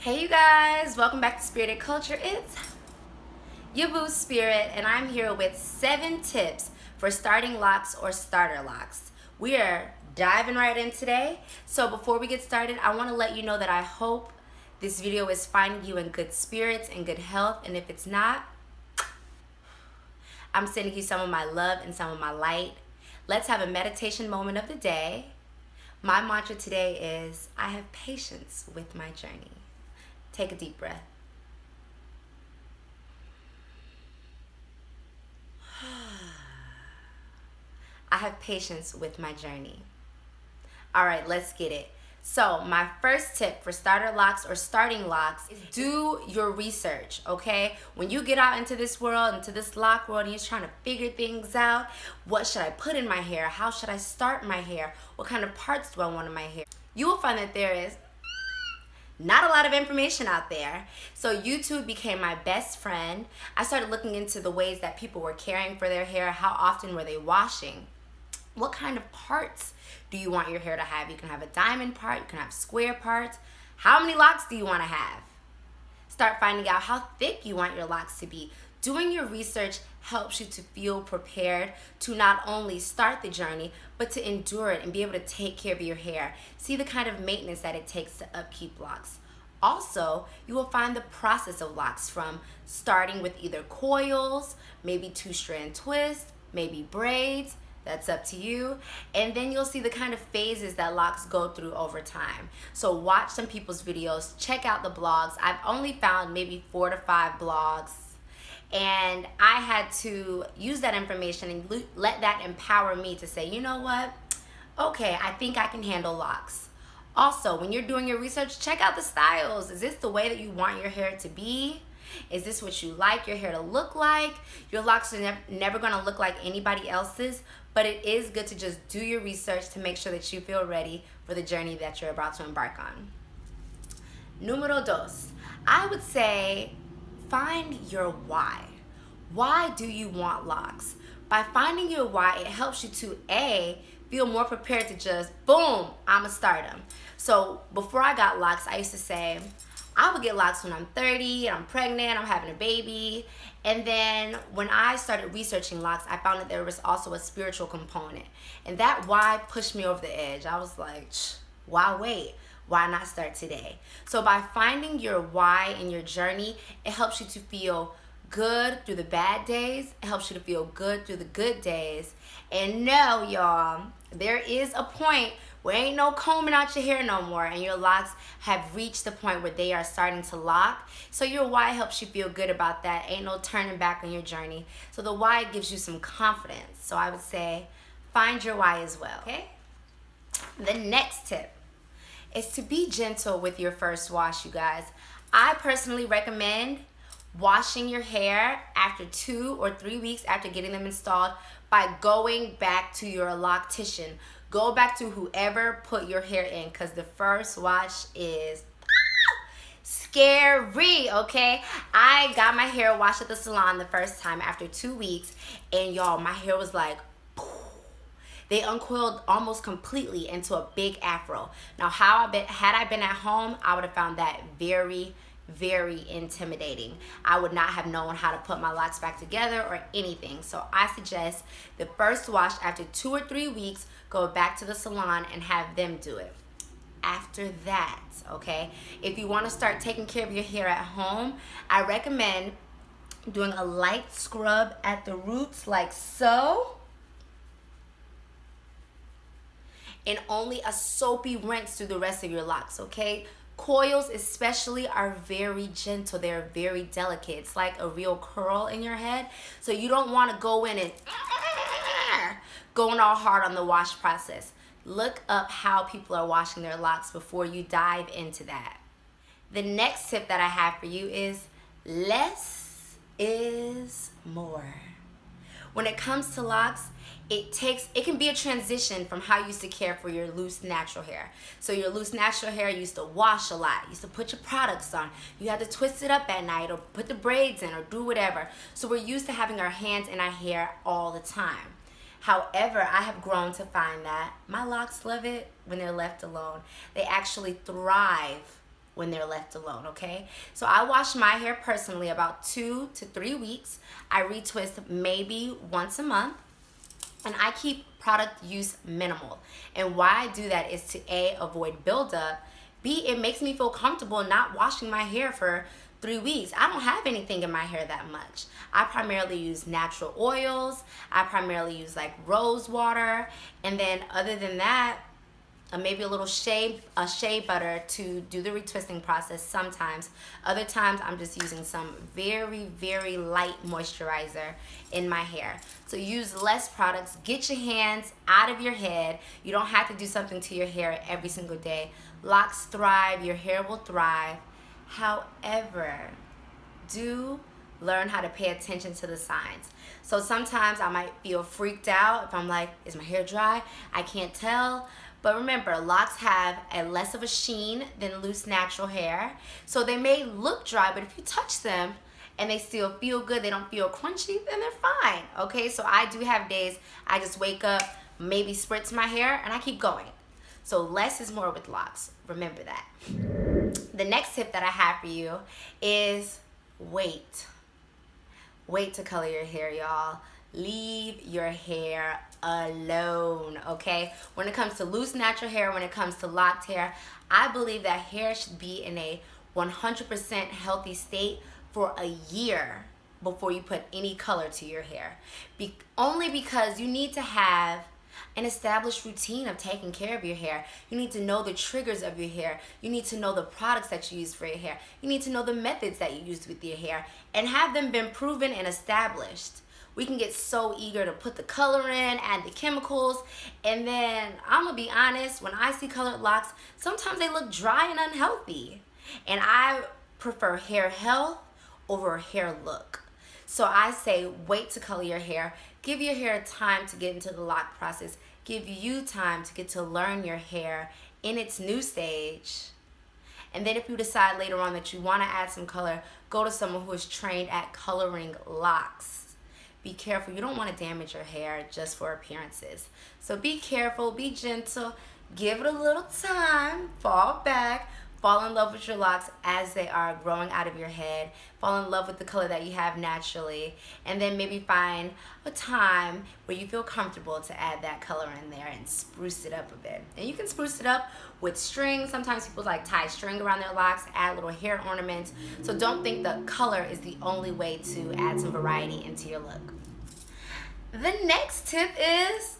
Hey you guys, welcome back to Spirited Culture. It's your boo Spirit, and I'm here with 7 tips for starting locks or starter locks. We are diving right in today. So before we get started, I want to let you know that I hope this video is finding you in good spirits and good health, and if it's not, I'm sending you some of my love and some of my light. Let's have a meditation moment of the day. My mantra today is, I have patience with my journey. Take a deep breath. I have patience with my journey. All right, let's get it. So my first tip for starter locks or starting locks is do your research, okay? When you get out into this world, into this lock world, and you're trying to figure things out, what should I put in my hair? How should I start my hair? What kind of parts do I want in my hair? You will find that there is not a lot of information out there. So YouTube became my best friend. I started looking into the ways that people were caring for their hair. How often were they washing? What kind of parts do you want your hair to have? You can have a diamond part, you can have square parts. How many locks do you want to have? Start finding out how thick you want your locks to be. Doing your research helps you to feel prepared to not only start the journey, but to endure it and be able to take care of your hair. See the kind of maintenance that it takes to upkeep locks. Also, you will find the process of locks, from starting with either coils, maybe 2-strand twists, maybe braids. That's up to you. And then you'll see the kind of phases that locks go through over time. So watch some people's videos, check out the blogs. I've only found maybe 4 to 5 blogs. And I had to use that information and let that empower me to say, you know what? Okay, I think I can handle locks. Also, when you're doing your research, check out the styles. Is this the way that you want your hair to be? Is this what you like your hair to look like? Your locks are never going to look like anybody else's, but it is good to just do your research to make sure that you feel ready for the journey that you're about to embark on. Número 2. I would say find your why. Why do you want locks? By finding your why, it helps you to feel more prepared to just, boom, I'ma start them. So before I got locks, I used to say, I would get locks when I'm 30, I'm pregnant, I'm having a baby. And then when I started researching locks, I found that there was also a spiritual component. And that why pushed me over the edge. I was like, why wait? Why not start today? So by finding your why in your journey, it helps you to feel good through the bad days. It helps you to feel good through the good days. And no, y'all, there is a point where ain't no combing out your hair no more, and your locks have reached the point where they are starting to lock. So your why helps you feel good about that. Ain't no turning back on your journey. So the why gives you some confidence. So I would say find your why as well, okay? The next tip is to be gentle with your first wash, you guys. I personally recommend washing your hair after 2 or 3 weeks after getting them installed by going back to your loctician. Go back to whoever put your hair in, because the first wash is scary, okay? I got my hair washed at the salon the first time after 2 weeks, and y'all, my hair was like, they uncoiled almost completely into a big afro. Now, had I been at home, I would have found that very, very intimidating. I would not have known how to put my locks back together or anything. So I suggest the first wash after 2 or 3 weeks, go back to the salon and have them do it. After that, okay, if you want to start taking care of your hair at home, I recommend doing a light scrub at the roots like so, and only a soapy rinse through the rest of your locks, okay? Coils especially are very gentle. They're very delicate. It's like a real curl in your head. So you don't want to go in and going all hard on the wash process. Look up how people are washing their locks before you dive into that. The next tip that I have for you is less is more. When it comes to locks, it can be a transition from how you used to care for your loose natural hair. So your loose natural hair, you used to wash a lot, you used to put your products on, you had to twist it up at night or put the braids in or do whatever. So we're used to having our hands in our hair all the time. However, I have grown to find that my locks love it when they're left alone. They actually thrive when they're left alone, okay? So I wash my hair personally about 2 to 3 weeks. I retwist maybe once a month. And I keep product use minimal. And why I do that is to A, avoid buildup. B, it makes me feel comfortable not washing my hair for 3 weeks. I don't have anything in my hair that much. I primarily use natural oils. I primarily use like rose water. And then other than that, maybe a little shea butter to do the retwisting process sometimes. Other times I'm just using some very, very light moisturizer in my hair. So use less products. Get your hands out of your head. You don't have to do something to your hair every single day. Locks thrive, your hair will thrive. However, do learn how to pay attention to the signs. So sometimes I might feel freaked out if I'm like, is my hair dry? I can't tell. But remember, locks have a less of a sheen than loose natural hair. So they may look dry, but if you touch them and they still feel good, they don't feel crunchy, then they're fine. Okay, so I do have days I just wake up, maybe spritz my hair, and I keep going. So less is more with locks. Remember that. The next tip that I have for you is wait. Wait to color your hair, y'all. Leave your hair alone, okay? When it comes to loose natural hair, when it comes to locked hair, I believe that hair should be in a 100% healthy state for a year before you put any color to your hair. Only because you need to have an established routine of taking care of your hair. You need to know the triggers of your hair. You need to know the products that you use for your hair. You need to know the methods that you use with your hair and have them been proven and established. We can get so eager to put the color in, add the chemicals, and then I'm gonna be honest, when I see colored locks, sometimes they look dry and unhealthy. And I prefer hair health over hair look. So I say wait to color your hair. Give your hair time to get into the lock process. Give you time to get to learn your hair in its new stage. And then if you decide later on that you wanna add some color, go to someone who is trained at coloring locks. Be careful. You don't want to damage your hair just for appearances. So be careful, be gentle, give it a little time, fall back, fall in love with your locks as they are growing out of your head, fall in love with the color that you have naturally, and then maybe find a time where you feel comfortable to add that color in there and spruce it up a bit. And you can spruce it up with string. Sometimes people like tie string around their locks, add little hair ornaments. So don't think the color is the only way to add some variety into your look. The next tip is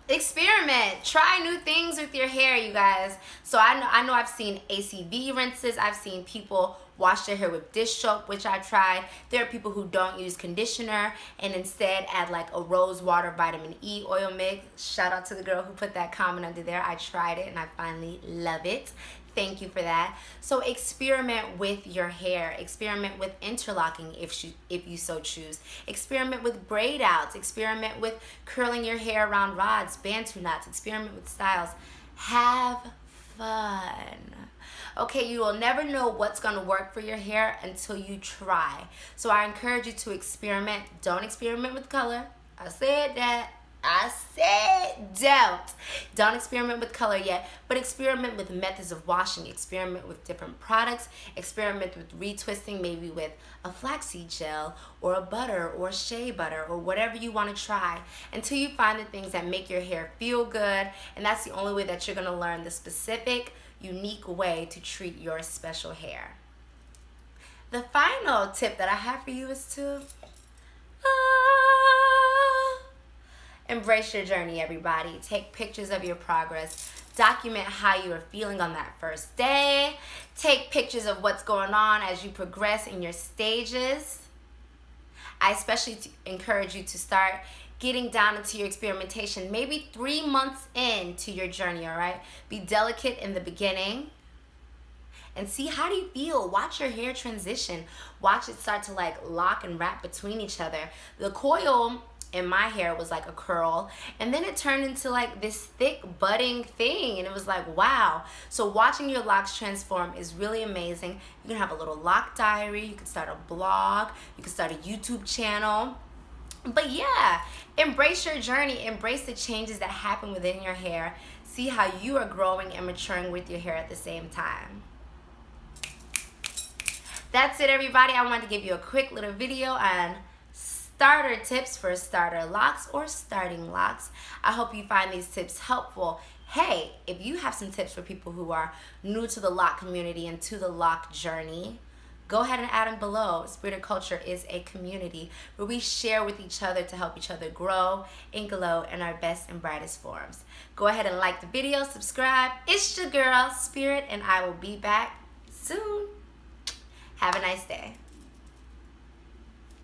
experiment. Try new things with your hair, you guys. So I know I've seen ACV rinses. I've seen people wash their hair with dish soap, which I've tried. There are people who don't use conditioner and instead add like a rose water vitamin E oil mix. Shout out to the girl who put that comment under there. I tried it and I finally love it. Thank you for that. So experiment with your hair. Experiment with interlocking if you so choose. Experiment with braid outs. Experiment with curling your hair around rods, bantu knots. Experiment with styles. Have fun. Okay, you will never know what's going to work for your hair until you try. So I encourage you to experiment. Don't experiment with color. I said that. I said don't experiment with color yet, but experiment with methods of washing. Experiment with different products. Experiment with retwisting, maybe with a flaxseed gel or a butter or shea butter or whatever you want to try until you find the things that make your hair feel good. And that's the only way that you're going to learn the specific, unique way to treat your special hair. The final tip that I have for you is to embrace your journey, everybody. Take pictures of your progress. Document how you are feeling on that first day. Take pictures of what's going on as you progress in your stages. I especially encourage you to start getting down into your experimentation, maybe 3 months into your journey, all right? Be delicate in the beginning and see how do you feel. Watch your hair transition. Watch it start to like lock and wrap between each other. The coil in my hair was like a curl, and then it turned into like this thick budding thing, and it was like, wow. So watching your locks transform is really amazing. You can have a little lock diary, you can start a blog, you can start a YouTube channel. But yeah, embrace your journey, embrace the changes that happen within your hair. See how you are growing and maturing with your hair at the same time. That's it, everybody. I wanted to give you a quick little video on starter tips for starter locks or starting locks. I hope you find these tips helpful. Hey, if you have some tips for people who are new to the lock community and to the lock journey, go ahead and add them below. Spirit Culture is a community where we share with each other to help each other grow and glow in our best and brightest forms. Go ahead and like the video, subscribe. It's your girl, Spirit, and I will be back soon. Have a nice day.